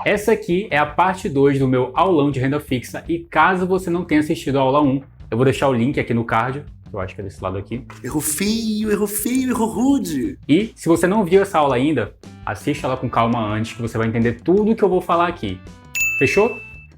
Essa aqui é a parte 2 do meu aulão de renda fixa e caso você não tenha assistido a aula 1, eu vou deixar o link aqui no card, eu acho que é desse lado aqui. Errou feio, errou rude. E se você não viu essa aula ainda, assista ela com calma antes que você vai entender tudo que eu vou falar aqui. Fechou?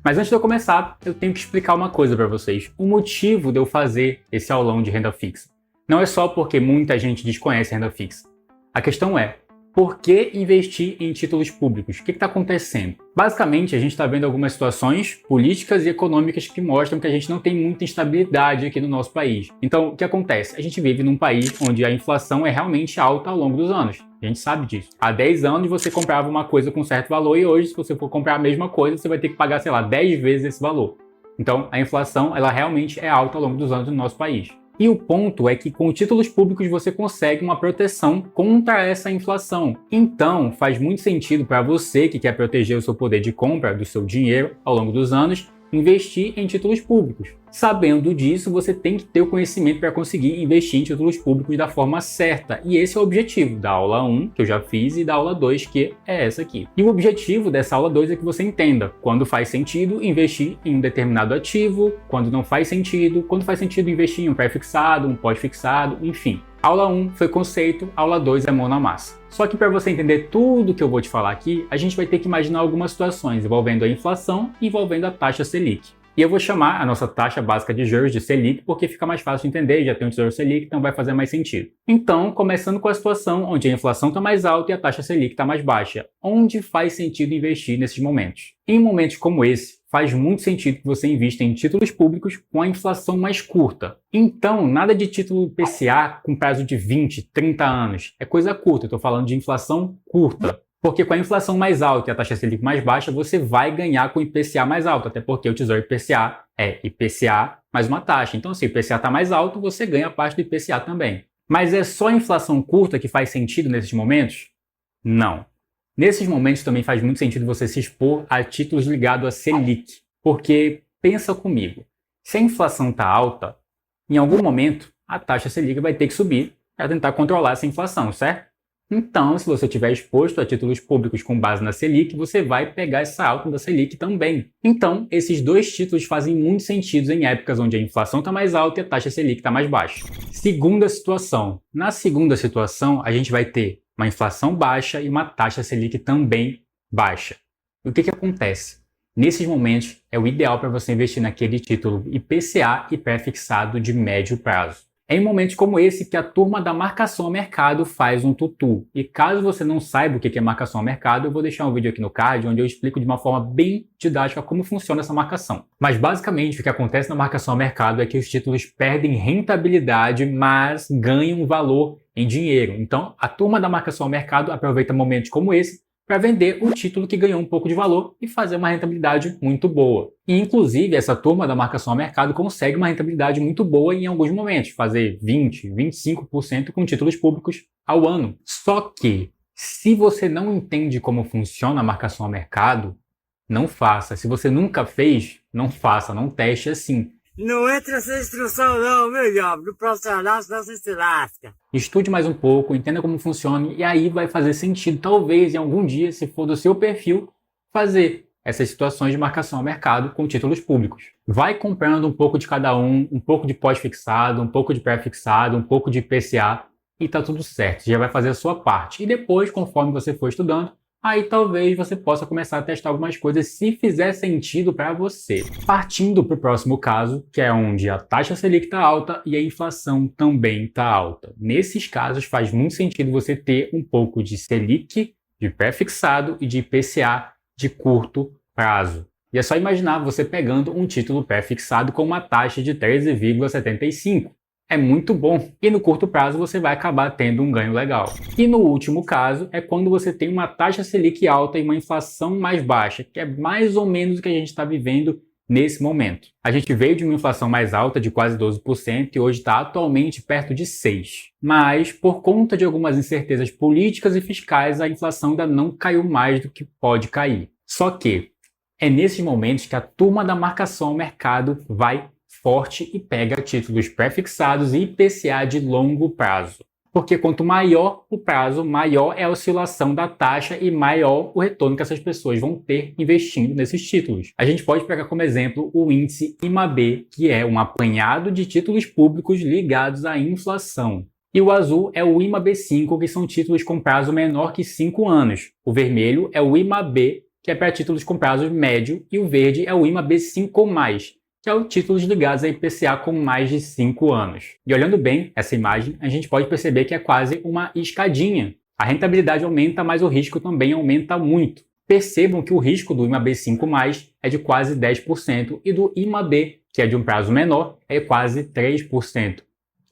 Mas antes de eu começar, eu tenho que explicar uma coisa para vocês. O motivo de eu fazer esse aulão de renda fixa não é só porque muita gente desconhece a renda fixa. A questão é, por que investir em títulos públicos? O que está acontecendo? Basicamente, a gente está vendo algumas situações políticas e econômicas que mostram que a gente não tem muita estabilidade aqui no nosso país. Então, o que acontece? A gente vive num país onde a inflação é realmente alta ao longo dos anos. A gente sabe disso. Há 10 anos você comprava uma coisa com certo valor e hoje, se você for comprar a mesma coisa, você vai ter que pagar, sei lá, 10 vezes esse valor. Então, a inflação, ela realmente é alta ao longo dos anos no nosso país. E o ponto é que com títulos públicos você consegue uma proteção contra essa inflação. Então, faz muito sentido para você que quer proteger o seu poder de compra do seu dinheiro ao longo dos anos, investir em títulos públicos. Sabendo disso, você tem que ter o conhecimento para conseguir investir em títulos públicos da forma certa. E esse é o objetivo da aula 1, que eu já fiz, e da aula 2, que é essa aqui. E o objetivo dessa aula 2 é que você entenda quando faz sentido investir em um determinado ativo, quando não faz sentido, quando faz sentido investir em um pré-fixado, um pós-fixado, enfim. Aula 1 foi conceito, aula 2 é mão na massa. Só que para você entender tudo que eu vou te falar aqui, a gente vai ter que imaginar algumas situações envolvendo a inflação e envolvendo a taxa Selic. E eu vou chamar a nossa taxa básica de juros de Selic porque fica mais fácil de entender, já tem um Tesouro Selic, então vai fazer mais sentido. Então, começando com a situação onde a inflação está mais alta e a taxa Selic está mais baixa, onde faz sentido investir nesses momentos? Em momentos como esse, faz muito sentido que você invista em títulos públicos com a inflação mais curta. Então, nada de título PCA com prazo de 20, 30 anos. É coisa curta, eu estou falando de inflação curta. Porque com a inflação mais alta e a taxa Selic mais baixa, você vai ganhar com o IPCA mais alto, até porque o Tesouro IPCA é IPCA mais uma taxa. Então, se o IPCA está mais alto, você ganha parte do IPCA também. Mas é só a inflação curta que faz sentido nesses momentos? Não. Nesses momentos também faz muito sentido você se expor a títulos ligados a Selic. Porque, pensa comigo, se a inflação está alta, em algum momento a taxa Selic vai ter que subir para tentar controlar essa inflação, certo? Então, se você estiver exposto a títulos públicos com base na Selic, você vai pegar essa alta da Selic também. Então, esses dois títulos fazem muito sentido em épocas onde a inflação está mais alta e a taxa Selic está mais baixa. Segunda situação. Na segunda situação, a gente vai ter uma inflação baixa e uma taxa Selic também baixa. E o que acontece? Nesses momentos, é o ideal para você investir naquele título IPCA e pré-fixado de médio prazo. É em momentos como esse que a turma da marcação a mercado faz um tutu. E caso você não saiba o que é marcação a mercado, eu vou deixar um vídeo aqui no card onde eu explico de uma forma bem didática como funciona essa marcação. Mas basicamente o que acontece na marcação a mercado é que os títulos perdem rentabilidade, mas ganham valor em dinheiro. Então a turma da marcação a mercado aproveita momentos como esse para vender o título que ganhou um pouco de valor e fazer uma rentabilidade muito boa. E, inclusive, essa turma da marcação a mercado consegue uma rentabilidade muito boa em alguns momentos, fazer 20%, 25% com títulos públicos ao ano. Só que, se você não entende como funciona a marcação a mercado, não faça. Se você nunca fez, não faça, não teste assim. Não entra essa instrução não, meu jovem, do profissional, senão você se lasca. Estude mais um pouco, entenda como funciona e aí vai fazer sentido, talvez em algum dia, se for do seu perfil, fazer essas situações de marcação a mercado com títulos públicos. Vai comprando um pouco de cada um pouco de pós-fixado, um pouco de pré-fixado, um pouco de IPCA e tá tudo certo, você já vai fazer a sua parte. E depois, conforme você for estudando, aí talvez você possa começar a testar algumas coisas se fizer sentido para você. Partindo para o próximo caso, que é onde a taxa Selic está alta e a inflação também está alta. Nesses casos faz muito sentido você ter um pouco de Selic, de pré-fixado e de IPCA de curto prazo. E é só imaginar você pegando um título pré-fixado com uma taxa de 13,75. É muito bom e no curto prazo você vai acabar tendo um ganho legal. E no último caso é quando você tem uma taxa Selic alta e uma inflação mais baixa, que é mais ou menos o que a gente está vivendo nesse momento. A gente veio de uma inflação mais alta de quase 12% e hoje está atualmente perto de 6%. Mas por conta de algumas incertezas políticas e fiscais, a inflação ainda não caiu mais do que pode cair. Só que é nesses momentos que a turma da marcação ao mercado vai forte e pega títulos pré-fixados e IPCA de longo prazo. Porque quanto maior o prazo, maior é a oscilação da taxa e maior o retorno que essas pessoas vão ter investindo nesses títulos. A gente pode pegar como exemplo o índice IMAB, que é um apanhado de títulos públicos ligados à inflação. E o azul é o IMAB5, que são títulos com prazo menor que 5 anos. O vermelho é o IMAB, que é para títulos com prazo médio, e o verde é o IMAB5+, que é o títulos ligados a IPCA com mais de 5 anos. E olhando bem essa imagem, a gente pode perceber que é quase uma escadinha. A rentabilidade aumenta, mas o risco também aumenta muito. Percebam que o risco do IMAB5+, é de quase 10% e do IMAB, que é de um prazo menor, é quase 3%.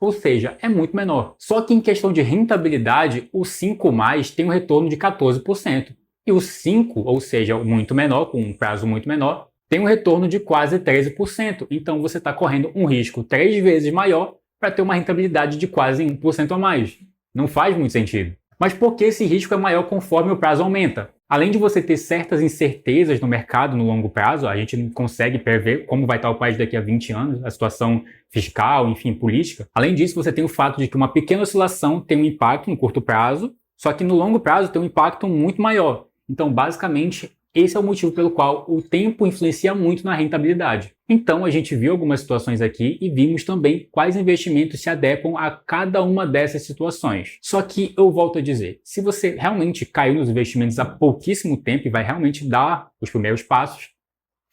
Ou seja, é muito menor. Só que em questão de rentabilidade, o 5+, tem um retorno de 14%. E o 5, ou seja, muito menor, com um prazo muito menor, tem um retorno de quase 13%. Então você está correndo um risco 3 vezes maior para ter uma rentabilidade de quase 1% a mais. Não faz muito sentido. Mas por que esse risco é maior conforme o prazo aumenta? Além de você ter certas incertezas no mercado no longo prazo, a gente não consegue prever como vai estar o país daqui a 20 anos, a situação fiscal, enfim, política. Além disso, você tem o fato de que uma pequena oscilação tem um impacto no curto prazo, só que no longo prazo tem um impacto muito maior. Então, basicamente, esse é o motivo pelo qual o tempo influencia muito na rentabilidade. Então, a gente viu algumas situações aqui e vimos também quais investimentos se adequam a cada uma dessas situações. Só que eu volto a dizer, se você realmente caiu nos investimentos há pouquíssimo tempo e vai realmente dar os primeiros passos,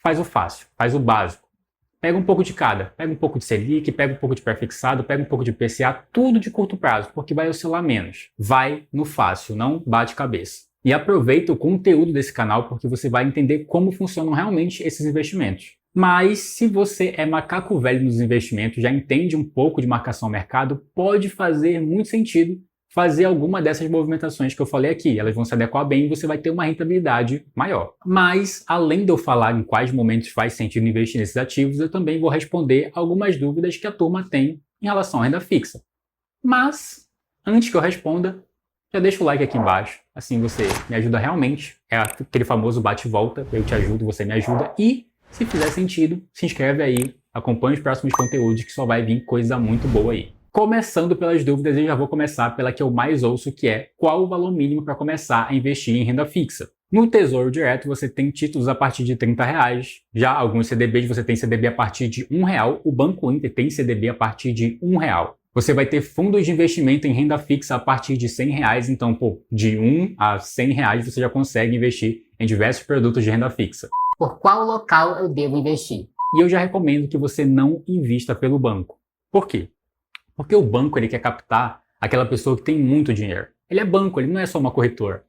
faz o fácil, faz o básico. Pega um pouco de cada, pega um pouco de Selic, pega um pouco de pré-fixado, pega um pouco de IPCA, tudo de curto prazo, porque vai oscilar menos. Vai no fácil, não bate cabeça. E aproveita o conteúdo desse canal porque você vai entender como funcionam realmente esses investimentos. Mas se você é macaco velho nos investimentos, já entende um pouco de marcação ao mercado, pode fazer muito sentido fazer alguma dessas movimentações que eu falei aqui. Elas vão se adequar bem e você vai ter uma rentabilidade maior. Mas, além de eu falar em quais momentos faz sentido investir nesses ativos, eu também vou responder algumas dúvidas que a turma tem em relação à renda fixa. Mas, antes que eu responda, já deixa o like aqui embaixo, assim você me ajuda realmente. É aquele famoso bate e volta, eu te ajudo, você me ajuda. E, se fizer sentido, se inscreve aí, acompanhe os próximos conteúdos que só vai vir coisa muito boa aí. Começando pelas dúvidas, eu já vou começar pela que eu mais ouço, que é qual o valor mínimo para começar a investir em renda fixa. No Tesouro Direto você tem títulos a partir de R$30, já alguns CDBs você tem CDB a partir de R$1, o Banco Inter tem CDB a partir de R$1. Você vai ter fundos de investimento em renda fixa a partir de R$100, então, de R$1 a R$100 você já consegue investir em diversos produtos de renda fixa. Por qual local eu devo investir? E eu já recomendo que você não invista pelo banco. Por quê? Porque o banco ele quer captar aquela pessoa que tem muito dinheiro. Ele é banco, ele não é só uma corretora.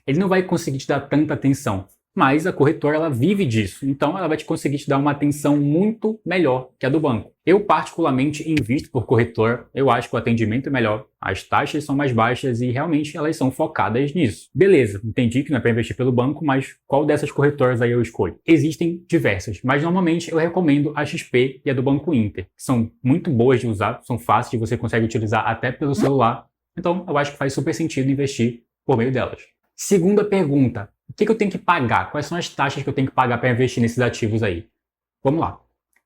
Ele não vai conseguir te dar tanta atenção. Mas a corretora ela vive disso, então ela vai conseguir te dar uma atenção muito melhor que a do banco. Eu particularmente invisto por corretora, eu acho que o atendimento é melhor, as taxas são mais baixas e realmente elas são focadas nisso. Beleza, entendi que não é para investir pelo banco, mas qual dessas corretoras aí eu escolho? Existem diversas, mas normalmente eu recomendo a XP e a do Banco Inter, que são muito boas de usar, são fáceis, você consegue utilizar até pelo celular, então eu acho que faz super sentido investir por meio delas. Segunda pergunta. O que eu tenho que pagar? Quais são as taxas que eu tenho que pagar para investir nesses ativos aí? Vamos lá.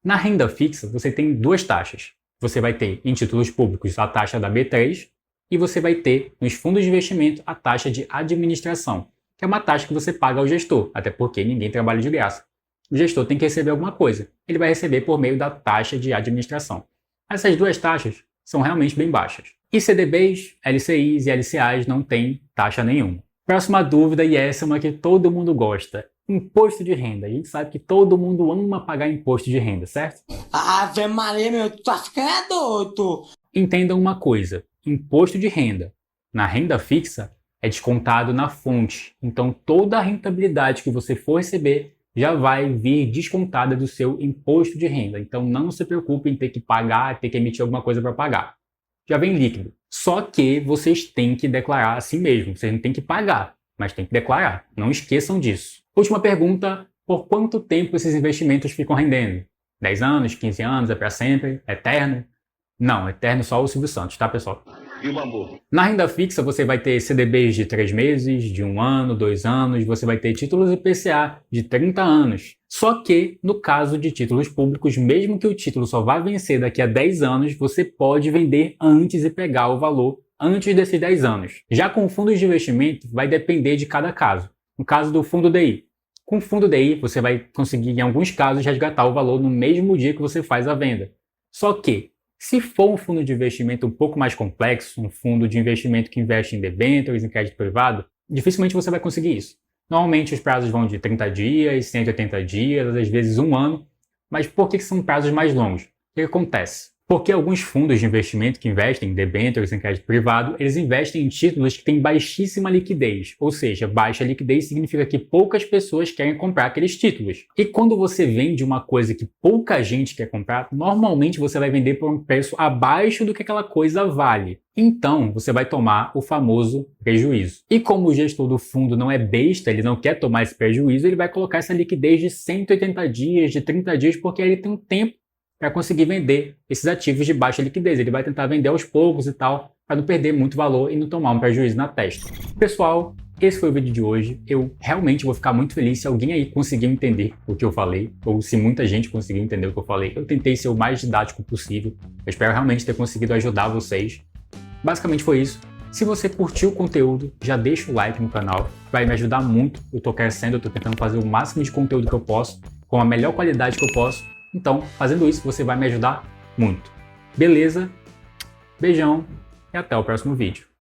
Na renda fixa, você tem duas taxas. Você vai ter em títulos públicos a taxa da B3 e você vai ter nos fundos de investimento a taxa de administração, que é uma taxa que você paga ao gestor, até porque ninguém trabalha de graça. O gestor tem que receber alguma coisa. Ele vai receber por meio da taxa de administração. Essas duas taxas são realmente bem baixas. E CDBs, LCIs e LCAs não têm taxa nenhuma. Próxima dúvida, e essa é uma que todo mundo gosta. Imposto de renda. A gente sabe que todo mundo ama pagar imposto de renda, certo? Ave Maria, meu, tu tá ficando doido. Entendam uma coisa. Imposto de renda na renda fixa é descontado na fonte. Então, toda a rentabilidade que você for receber já vai vir descontada do seu imposto de renda. Então, não se preocupe em ter que pagar, ter que emitir alguma coisa para pagar. Já vem líquido. Só que vocês têm que declarar assim mesmo. Vocês não têm que pagar, mas têm que declarar. Não esqueçam disso. Última pergunta. Por quanto tempo esses investimentos ficam rendendo? 10 anos, 15 anos, é para sempre? Eterno? Não, eterno só o Silvio Santos, tá, pessoal? E o bambu? Na renda fixa, você vai ter CDBs de 3 meses, de 1 ano, 2 anos, você vai ter títulos IPCA de 30 anos. Só que, no caso de títulos públicos, mesmo que o título só vá vencer daqui a 10 anos, você pode vender antes e pegar o valor antes desses 10 anos. Já com fundos de investimento, vai depender de cada caso. No caso do fundo DI. Com o fundo DI, você vai conseguir, em alguns casos, resgatar o valor no mesmo dia que você faz a venda. Só que, se for um fundo de investimento um pouco mais complexo, um fundo de investimento que investe em debêntures, em crédito privado, dificilmente você vai conseguir isso. Normalmente os prazos vão de 30 dias, 180 dias, às vezes um ano. Mas por que são prazos mais longos? O que acontece? Porque alguns fundos de investimento que investem em debêntures, em crédito privado, eles investem em títulos que têm baixíssima liquidez. Ou seja, baixa liquidez significa que poucas pessoas querem comprar aqueles títulos. E quando você vende uma coisa que pouca gente quer comprar, normalmente você vai vender por um preço abaixo do que aquela coisa vale. Então, você vai tomar o famoso prejuízo. E como o gestor do fundo não é besta, ele não quer tomar esse prejuízo, ele vai colocar essa liquidez de 180 dias, de 30 dias, porque ele tem um tempo para conseguir vender esses ativos de baixa liquidez. Ele vai tentar vender aos poucos e tal, para não perder muito valor e não tomar um prejuízo na testa. Pessoal, esse foi o vídeo de hoje. Eu realmente vou ficar muito feliz se alguém aí conseguiu entender o que eu falei, ou se muita gente conseguiu entender o que eu falei. Eu tentei ser o mais didático possível. Eu espero realmente ter conseguido ajudar vocês. Basicamente foi isso. Se você curtiu o conteúdo, já deixa o like no canal. Vai me ajudar muito. Eu tô crescendo, eu tô tentando fazer o máximo de conteúdo que eu posso, com a melhor qualidade que eu posso. Então, fazendo isso, você vai me ajudar muito. Beleza? Beijão e até o próximo vídeo.